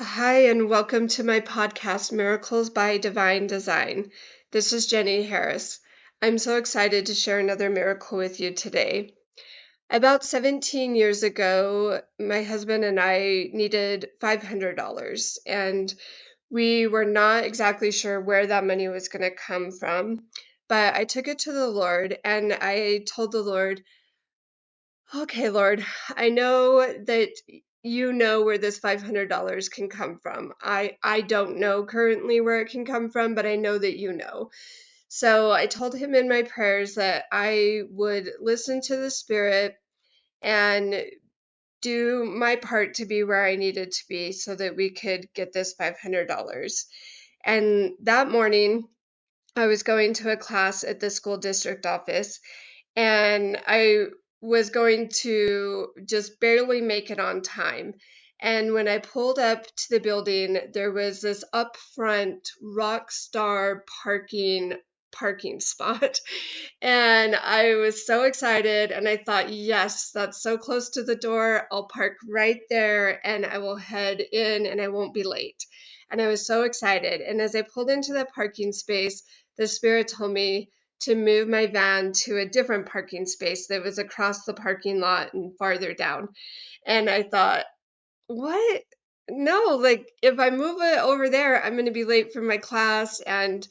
Hi, and welcome to my podcast, Miracles by Divine Design. This is Jenny Harris. I'm so excited to share another miracle with you today. About 17 years ago, my husband and I needed $500, and we were not exactly sure where that money was going to come from. But I took it to the Lord, and I told the Lord, okay, Lord, I know that you know where this $500 can come from. I don't know currently where it can come from, but I know that you know. So I told him in my prayers that I would listen to the Spirit and do my part to be where I needed to be so that we could get this $500. And that morning, I was going to a class at the school district office, and I was going to just barely make it on time. And when I pulled up to the building, there was this upfront rock star parking spot. And I was so excited, and I thought, yes, that's so close to the door. I'll park right there and I will head in and I won't be late. And I was so excited. And as I pulled into the parking space, the Spirit told me to move my van to a different parking space that was across the parking lot and farther down. And I thought, what? No, like if I move it over there, I'm going to be late for my class, and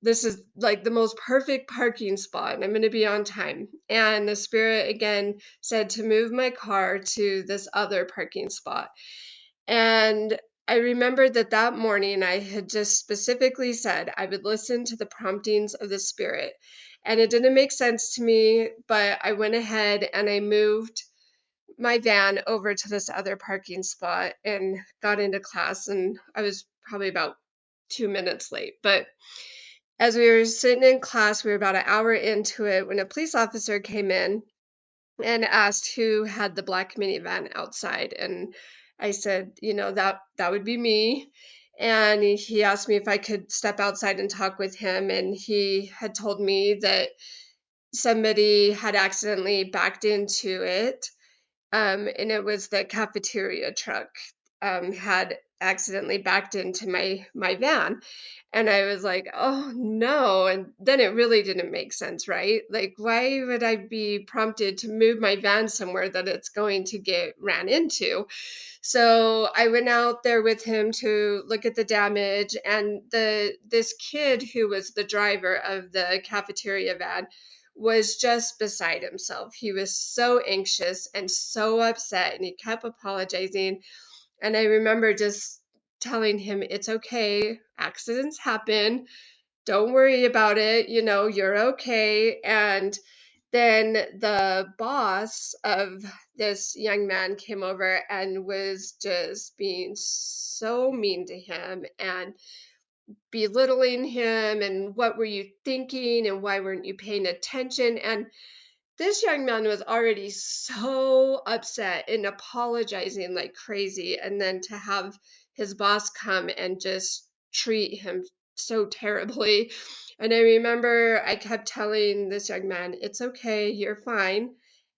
this is like the most perfect parking spot, and I'm going to be on time. And the Spirit again said to move my car to this other parking spot. And I remembered that that morning I had just specifically said I would listen to the promptings of the Spirit. And it didn't make sense to me, but I went ahead and I moved my van over to this other parking spot and got into class. And I was probably about 2 minutes late. But as we were sitting in class, we were about an hour into it when a police officer came in and asked who had the black minivan outside. And I said, that would be me. And he asked me if I could step outside and talk with him. And he had told me that somebody had accidentally backed into it. And it was the cafeteria truck had accidentally backed into my van. And I was like, oh no. And then it really didn't make sense, right? Like, why would I be prompted to move my van somewhere that it's going to get ran into? So I went out there with him to look at the damage. And this kid who was the driver of the cafeteria van was just beside himself. He was so anxious and so upset, and he kept apologizing. And I remember just telling him, it's okay, accidents happen, don't worry about it, you're okay. And then the boss of this young man came over and was just being so mean to him and belittling him, and what were you thinking, and why weren't you paying attention? And this young man was already so upset and apologizing like crazy. And then to have his boss come and just treat him so terribly. And I remember I kept telling this young man, it's okay, you're fine.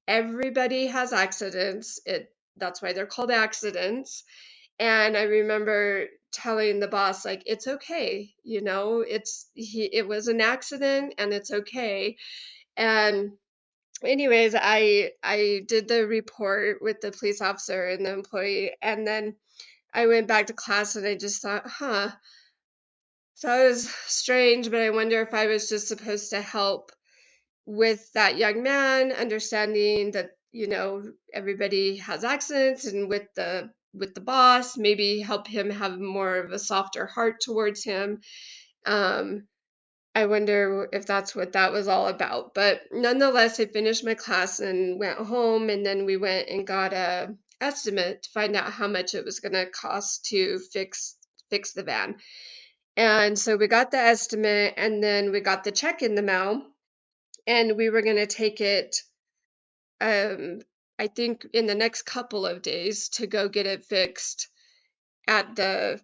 Everybody has accidents. That's why they're called accidents. And I remember telling the boss, like, it's okay, it was an accident and it's okay. And anyways, I did the report with the police officer and the employee, and then I went back to class, and I just thought, so it was strange, but I wonder if I was just supposed to help with that young man, understanding that, everybody has accidents, and with the boss, maybe help him have more of a softer heart towards him. Um, I wonder if that's what that was all about. But nonetheless, I finished my class and went home, and then we went and got a estimate to find out how much it was going to cost to fix the van. And so we got the estimate, and then we got the check in the mail, and we were going to take it, um I think in the next couple of days, to go get it fixed at the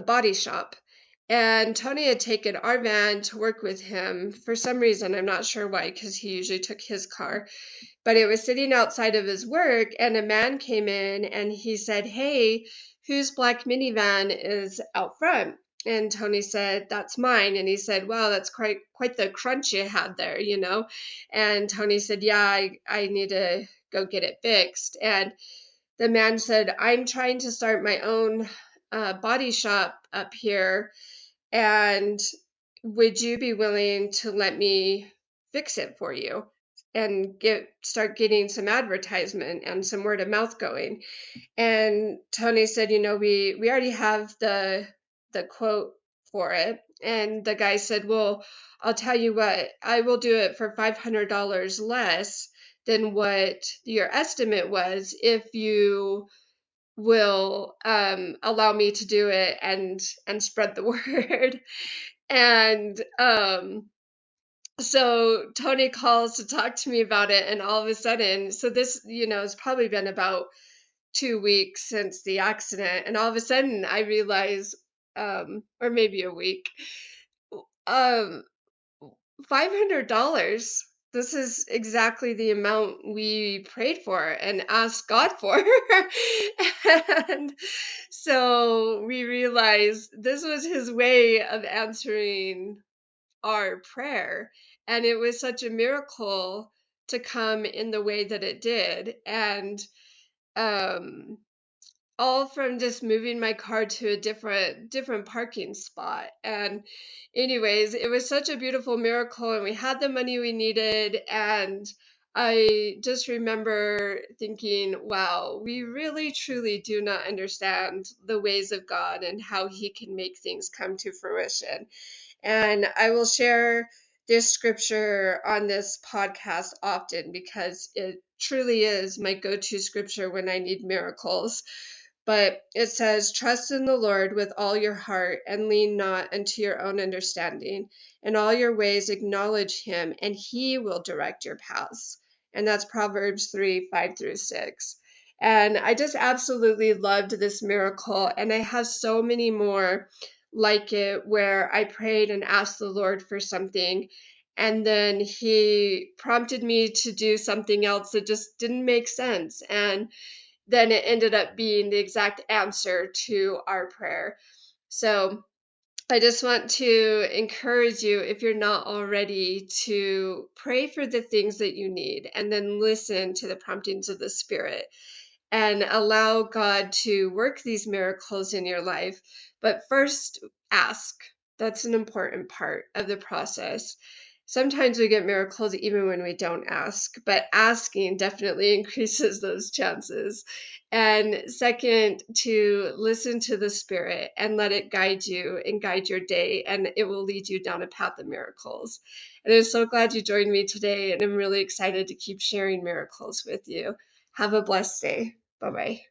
body shop. And Tony had taken our van to work with him for some reason. I'm not sure why, because he usually took his car. But it was sitting outside of his work, and a man came in and he said, "Hey, whose black minivan is out front?" And Tony said, "That's mine." And he said, "Wow, that's quite the crunch you had there, you know?" And Tony said, "Yeah, I need to go get it fixed." And the man said, "I'm trying to start my own body shop up here, and would you be willing to let me fix it for you and start getting some advertisement and some word of mouth going?" And Tony said, we already have the quote for it. And the guy said, "Well, I'll tell you what, I will do it for $500 less than what your estimate was if you will allow me to do it and spread the word." And so Tony calls to talk to me about it, and all of a sudden, so this, has probably been about 2 weeks since the accident, and all of a sudden I realize, or maybe a week, um, $500. This is exactly the amount we prayed for and asked God for. And so we realized this was his way of answering our prayer. And it was such a miracle to come in the way that it did. And um, all from just moving my car to a different parking spot. And anyways, it was such a beautiful miracle, and we had the money we needed. And I just remember thinking, wow, we really truly do not understand the ways of God and how he can make things come to fruition. And I will share this scripture on this podcast often because it truly is my go-to scripture when I need miracles. But it says, "Trust in the Lord with all your heart and lean not unto your own understanding. In all your ways acknowledge him, and he will direct your paths." And that's Proverbs 3:5-6. And I just absolutely loved this miracle. And I have so many more like it where I prayed and asked the Lord for something. And then he prompted me to do something else that just didn't make sense. And then it ended up being the exact answer to our prayer. So I just want to encourage you, if you're not already, to pray for the things that you need and then listen to the promptings of the Spirit and allow God to work these miracles in your life. But first, ask. That's an important part of the process. Sometimes we get miracles even when we don't ask, but asking definitely increases those chances. And second, to listen to the Spirit and let it guide you and guide your day, and it will lead you down a path of miracles. And I'm so glad you joined me today, and I'm really excited to keep sharing miracles with you. Have a blessed day. Bye bye.